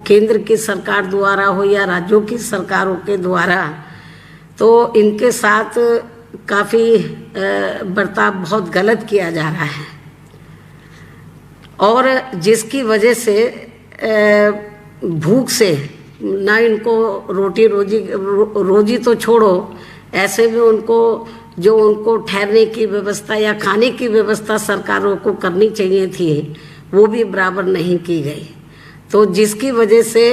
केंद्र की सरकार द्वारा हो या राज्यों की सरकारों के द्वारा, तो इनके साथ काफ़ी बर्ताव बहुत गलत किया जा रहा है, और जिसकी वजह से भूख से ना इनको रोजी तो छोड़ो, ऐसे में उनको ठहरने की व्यवस्था या खाने की व्यवस्था सरकारों को करनी चाहिए थी, वो भी बराबर नहीं की गई। तो जिसकी वजह से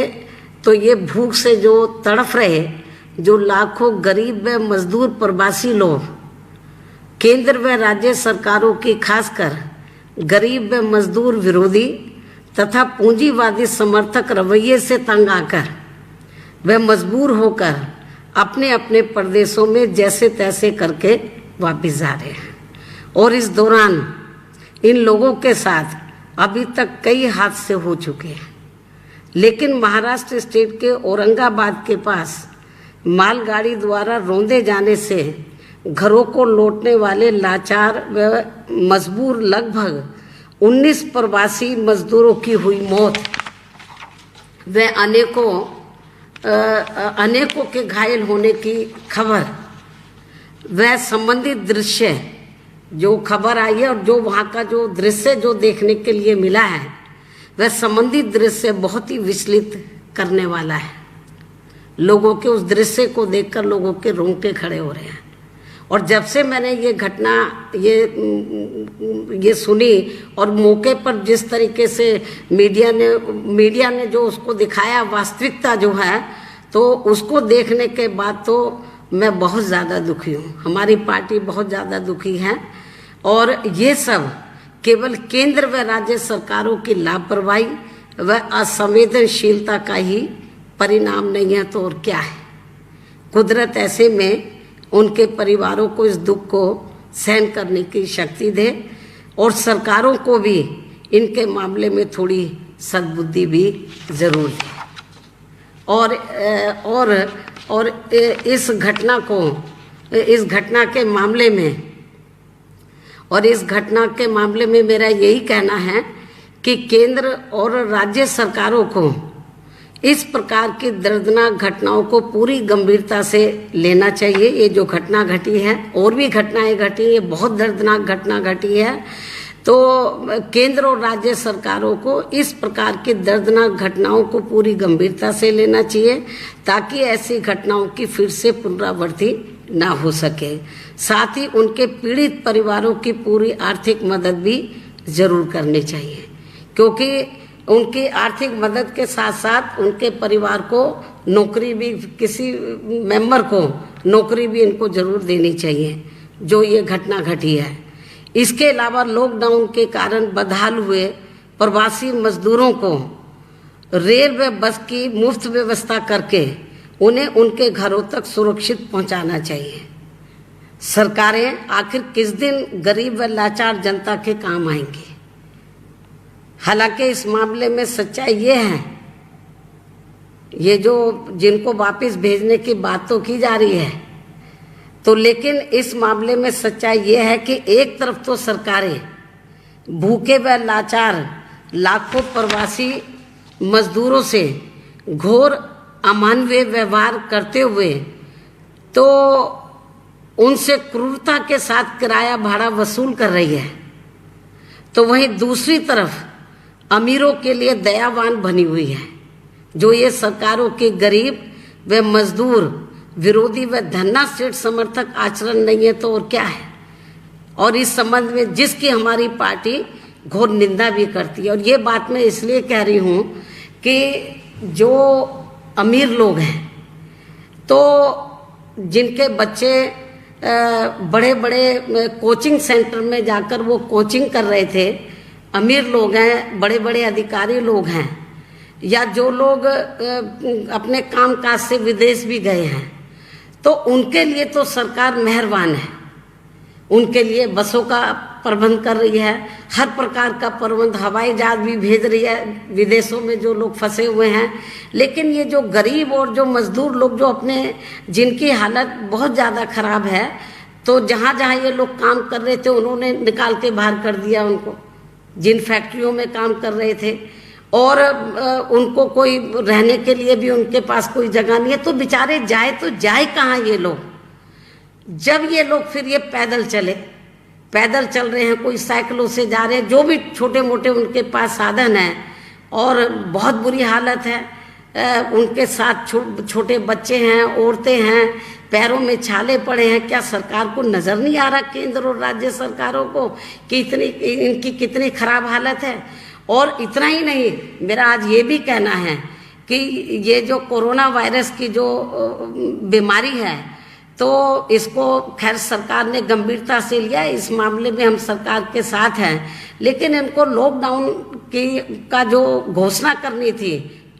तो ये भूख से जो तड़फ रहे, जो लाखों गरीब व मजदूर प्रवासी लोग केंद्र व राज्य सरकारों की खासकर गरीब व मजदूर विरोधी तथा पूंजीवादी समर्थक रवैये से तंग आकर वे मजबूर होकर अपने अपने प्रदेशों में जैसे तैसे करके वापस जा रहे हैं। और इस दौरान इन लोगों के साथ अभी तक कई हादसे हो चुके हैं, लेकिन महाराष्ट्र स्टेट के औरंगाबाद के पास मालगाड़ी द्वारा रौंदे जाने से घरों को लौटने वाले लाचार व मजबूर लगभग 19 प्रवासी मजदूरों की हुई मौत व अनेकों के घायल होने की खबर व संबंधित दृश्य जो खबर आई है और जो वहाँ का जो दृश्य जो देखने के लिए मिला है, वह संबंधित दृश्य बहुत ही विचलित करने वाला है। लोगों के उस दृश्य को देखकर लोगों के रोंगटे खड़े हो रहे हैं। और जब से मैंने ये घटना ये सुनी और मौके पर जिस तरीके से मीडिया ने जो उसको दिखाया, वास्तविकता जो है, तो उसको देखने के बाद तो मैं बहुत ज़्यादा दुखी हूँ। हमारी पार्टी बहुत ज़्यादा दुखी है, और ये सब केवल केंद्र व राज्य सरकारों की लापरवाही व असंवेदनशीलता का ही परिणाम नहीं है तो और क्या है। कुदरत ऐसे में उनके परिवारों को इस दुख को सहन करने की शक्ति दे, और सरकारों को भी इनके मामले में थोड़ी सद्बुद्धि भी जरूर दे। और इस घटना के मामले में मेरा यही कहना है कि केंद्र और राज्य सरकारों को इस प्रकार की दर्दनाक घटनाओं को पूरी गंभीरता से लेना चाहिए। ये जो घटना घटी है, और भी घटनाएं घटी, ये बहुत दर्दनाक घटना घटी है, तो केंद्र और राज्य सरकारों को इस प्रकार की दर्दनाक घटनाओं को पूरी गंभीरता से लेना चाहिए, ताकि ऐसी घटनाओं की फिर से पुनरावृत्ति ना हो सके। साथ ही उनके पीड़ित परिवारों की पूरी आर्थिक मदद भी जरूर करनी चाहिए, क्योंकि उनकी आर्थिक मदद के साथ साथ उनके परिवार को नौकरी भी, किसी मेंबर को नौकरी भी इनको जरूर देनी चाहिए जो ये घटना घटी है। इसके अलावा लॉकडाउन के कारण बदहाल हुए प्रवासी मजदूरों को रेल व बस की मुफ्त व्यवस्था करके उन्हें उनके घरों तक सुरक्षित पहुंचाना चाहिए। सरकारें आखिर किस दिन गरीब व लाचार जनता के काम आएंगी। हालांकि इस मामले में सच्चाई ये है, ये जो जिनको वापस भेजने की बात तो की जा रही है, तो लेकिन इस मामले में सच्चाई ये है कि एक तरफ तो सरकारें भूखे व लाचार लाखों प्रवासी मजदूरों से घोर अमानवीय व्यवहार करते हुए तो उनसे क्रूरता के साथ किराया भाड़ा वसूल कर रही है, तो वहीं दूसरी तरफ अमीरों के लिए दयावान बनी हुई है, जो ये सरकारों के गरीब व मजदूर विरोधी व धन्नासेठ समर्थक आचरण नहीं है तो और क्या है। और इस संबंध में जिसकी हमारी पार्टी घोर निंदा भी करती है। और ये बात मैं इसलिए कह रही हूँ कि जो अमीर लोग हैं, तो जिनके बच्चे बड़े बड़े कोचिंग सेंटर में जाकर वो कोचिंग कर रहे थे, अमीर लोग हैं, बड़े बड़े अधिकारी लोग हैं, या जो लोग अपने कामकाज से विदेश भी गए हैं, तो उनके लिए तो सरकार मेहरबान है। उनके लिए बसों का प्रबंध कर रही है, हर प्रकार का प्रबंध, हवाई जहाज भी भेज रही है विदेशों में जो लोग फंसे हुए हैं। लेकिन ये जो गरीब और जो मजदूर लोग जो अपने, जिनकी हालत बहुत ज़्यादा खराब है, तो जहाँ जहाँ ये लोग काम कर रहे थे उन्होंने निकाल के बाहर कर दिया उनको, जिन फैक्ट्रियों में काम कर रहे थे। और उनको कोई रहने के लिए भी उनके पास कोई जगह नहीं है, तो बेचारे जाए तो जाए कहाँ ये लोग। जब ये लोग फिर ये पैदल चल रहे हैं, कोई साइकिलों से जा रहे हैं, जो भी छोटे मोटे उनके पास साधन है, और बहुत बुरी हालत है। उनके साथ छोटे बच्चे हैं, औरतें हैं, पैरों में छाले पड़े हैं। क्या सरकार को नजर नहीं आ रहा, केंद्र और राज्य सरकारों को, कि इनकी कितनी खराब हालत है। और इतना ही नहीं, मेरा आज ये भी कहना है कि ये जो कोरोना वायरस की जो बीमारी है, तो इसको खैर सरकार ने गंभीरता से लिया, इस मामले में हम सरकार के साथ हैं। लेकिन इनको लॉकडाउन का जो घोषणा करनी थी,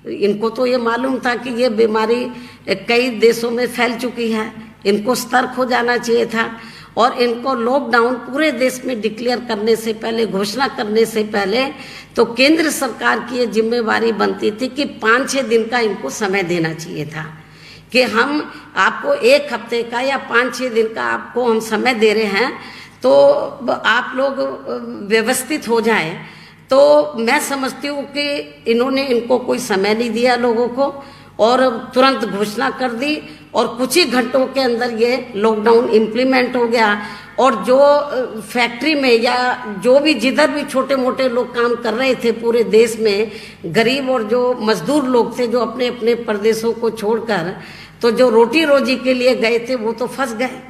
इनको तो ये मालूम था कि ये बीमारी कई देशों में फैल चुकी है, इनको सतर्क हो जाना चाहिए था। और इनको लॉकडाउन पूरे देश में डिक्लेयर करने से पहले, घोषणा करने से पहले, तो केंद्र सरकार की ये जिम्मेवारी बनती थी कि 5-6 दिन का इनको समय देना चाहिए था, कि हम आपको 1 हफ्ते का या 5-6 दिन का आपको हम समय दे रहे हैं, तो आप लोग व्यवस्थित हो जाएं। तो मैं समझती हूँ कि इनको कोई समय नहीं दिया लोगों को, और तुरंत घोषणा कर दी, और कुछ ही घंटों के अंदर ये लॉकडाउन इम्प्लीमेंट हो गया। और जो फैक्ट्री में या जो भी जिधर भी छोटे मोटे लोग काम कर रहे थे पूरे देश में, गरीब और जो मजदूर लोग थे, जो अपने अपने प्रदेशों को छोड़कर, तो जो रोटी रोजी के लिए गए थे वो तो फंस गए।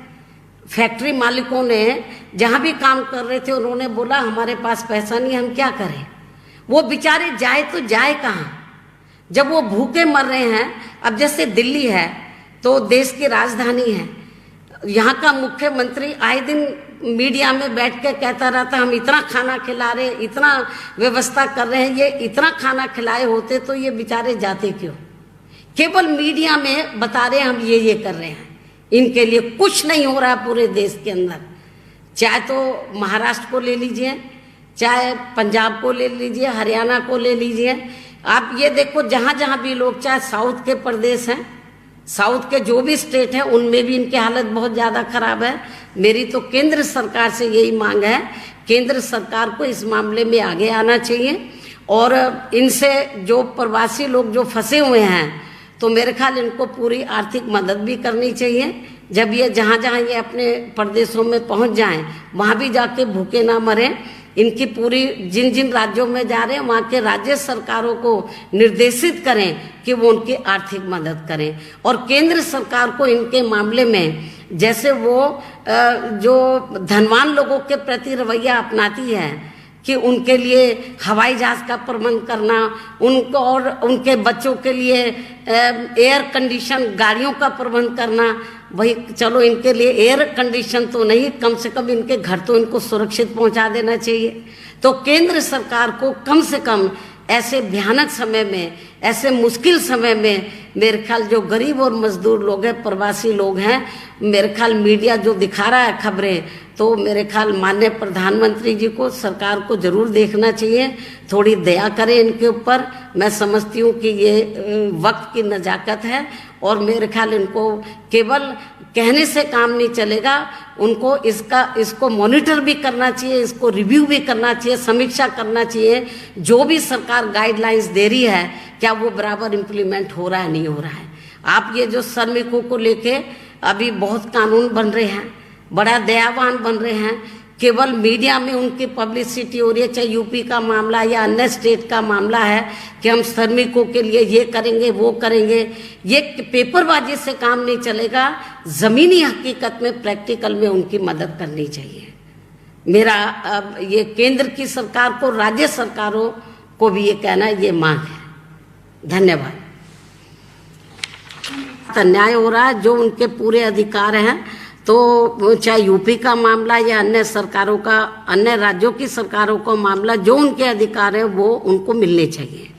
फैक्ट्री मालिकों ने जहाँ भी काम कर रहे थे, उन्होंने बोला हमारे पास पैसा नहीं, हम क्या करें। वो बेचारे जाए तो जाए कहाँ, जब वो भूखे मर रहे हैं। अब जैसे दिल्ली है तो देश की राजधानी है, यहाँ का मुख्यमंत्री आए दिन मीडिया में बैठ के कहता रहता हम इतना खाना खिला रहे, इतना व्यवस्था कर रहे हैं। ये इतना खाना खिलाए होते तो ये बेचारे जाते क्यों। केवल मीडिया में बता रहे हम ये कर रहे हैं, इनके लिए कुछ नहीं हो रहा पूरे देश के अंदर। चाहे तो महाराष्ट्र को ले लीजिए, चाहे पंजाब को ले लीजिए, हरियाणा को ले लीजिए, आप ये देखो जहाँ जहाँ भी लोग, चाहे साउथ के प्रदेश हैं, साउथ के जो भी स्टेट हैं, उनमें भी इनकी हालत बहुत ज़्यादा खराब है। मेरी तो केंद्र सरकार से यही मांग है, केंद्र सरकार को इस मामले में आगे आना चाहिए। और इनसे जो प्रवासी लोग जो फंसे हुए हैं, तो मेरे ख्याल इनको पूरी आर्थिक मदद भी करनी चाहिए। जब ये जहाँ जहाँ ये अपने प्रदेशों में पहुँच जाएं, वहाँ भी जाके भूखे ना मरें। इनकी पूरी जिन जिन राज्यों में जा रहे हैं, वहाँ के राज्य सरकारों को निर्देशित करें कि वो उनकी आर्थिक मदद करें। और केंद्र सरकार को इनके मामले में, जैसे वो जो धनवान लोगों के प्रति रवैया अपनाती है कि उनके लिए हवाई जहाज का प्रबंध करना, उनको और उनके बच्चों के लिए एयर कंडीशन गाड़ियों का प्रबंध करना, वही चलो इनके लिए एयर कंडीशन तो नहीं, कम से कम इनके घर तो इनको सुरक्षित पहुंचा देना चाहिए। तो केंद्र सरकार को कम से कम ऐसे भयानक समय में, ऐसे मुश्किल समय में, मेरे ख्याल जो गरीब और मजदूर लोग हैं, प्रवासी लोग हैं, मेरे ख्याल मीडिया जो दिखा रहा है खबरें, तो मेरे ख्याल माननीय प्रधानमंत्री जी को, सरकार को जरूर देखना चाहिए, थोड़ी दया करें इनके ऊपर। मैं समझती हूँ कि ये वक्त की नजाकत है, और मेरे ख्याल इनको केवल कहने से काम नहीं चलेगा, उनको इसको मॉनिटर भी करना चाहिए, इसको रिव्यू भी करना चाहिए, समीक्षा करना चाहिए। जो भी सरकार गाइडलाइंस दे रही है, क्या वो बराबर इम्प्लीमेंट हो रहा है, नहीं हो रहा है। आप ये जो श्रमिकों को लेके अभी बहुत कानून बन रहे हैं, बड़ा दयावान बन रहे हैं, केवल मीडिया में उनकी पब्लिसिटी हो रही है, चाहे यूपी का मामला या अन्य स्टेट का मामला है कि हम श्रमिकों के लिए ये करेंगे वो करेंगे। ये पेपरबाजी से काम नहीं चलेगा, ज़मीनी हकीकत में प्रैक्टिकल में उनकी मदद करनी चाहिए। मेरा अब ये केंद्र की सरकार को, राज्य सरकारों को भी ये कहना, ये मांग है। धन्यवाद। अन्याय हो रहा है, जो उनके पूरे अधिकार हैं, तो चाहे यूपी का मामला या अन्य सरकारों का, अन्य राज्यों की सरकारों का मामला, जो उनके अधिकार है वो उनको मिलने चाहिए।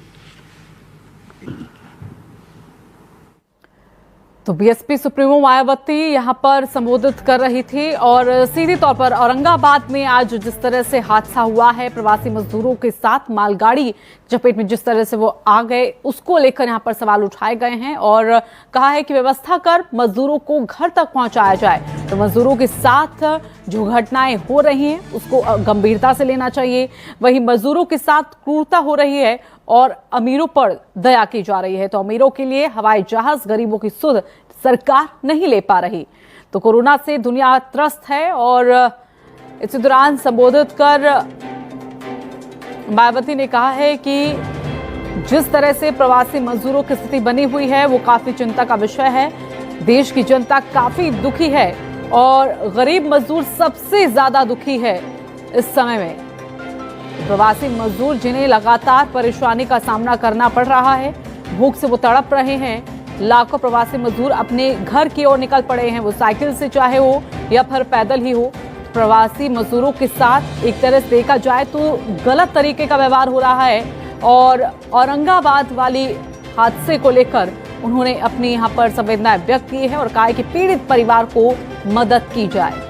तो बीएसपी सुप्रीमो मायावती यहां पर संबोधित कर रही थी, और सीधे तौर पर औरंगाबाद में आज जिस तरह से हादसा हुआ है, प्रवासी मजदूरों के साथ मालगाड़ी चपेट में जिस तरह से वो आ गए, उसको लेकर यहां पर सवाल उठाए गए हैं, और कहा है कि व्यवस्था कर मजदूरों को घर तक पहुंचाया जाए। तो मजदूरों के साथ जो घटनाएं हो रही हैं उसको गंभीरता से लेना चाहिए। वहीं मजदूरों के साथ क्रूरता हो रही है और अमीरों पर दया की जा रही है। तो अमीरों के लिए हवाई जहाज, गरीबों की सुध सरकार नहीं ले पा रही। तो कोरोना से दुनिया त्रस्त है और इसी दौरान संबोधित कर मायावती ने कहा है कि जिस तरह से प्रवासी मजदूरों की स्थिति बनी हुई है वो काफी चिंता का विषय है। देश की जनता काफी दुखी है और गरीब मजदूर सबसे ज्यादा दुखी है इस समय में। प्रवासी मजदूर जिन्हें लगातार परेशानी का सामना करना पड़ रहा है, भूख से वो तड़प रहे हैं। लाखों प्रवासी मजदूर अपने घर की ओर निकल पड़े हैं, वो साइकिल से चाहे हो या फिर पैदल ही हो। प्रवासी मजदूरों के साथ एक तरह से देखा जाए तो गलत तरीके का व्यवहार हो रहा है और औरंगाबाद वाली हादसे को लेकर उन्होंने अपनी यहां पर संवेदनाएं व्यक्त की है और कहा है कि पीड़ित परिवार को मदद की जाए।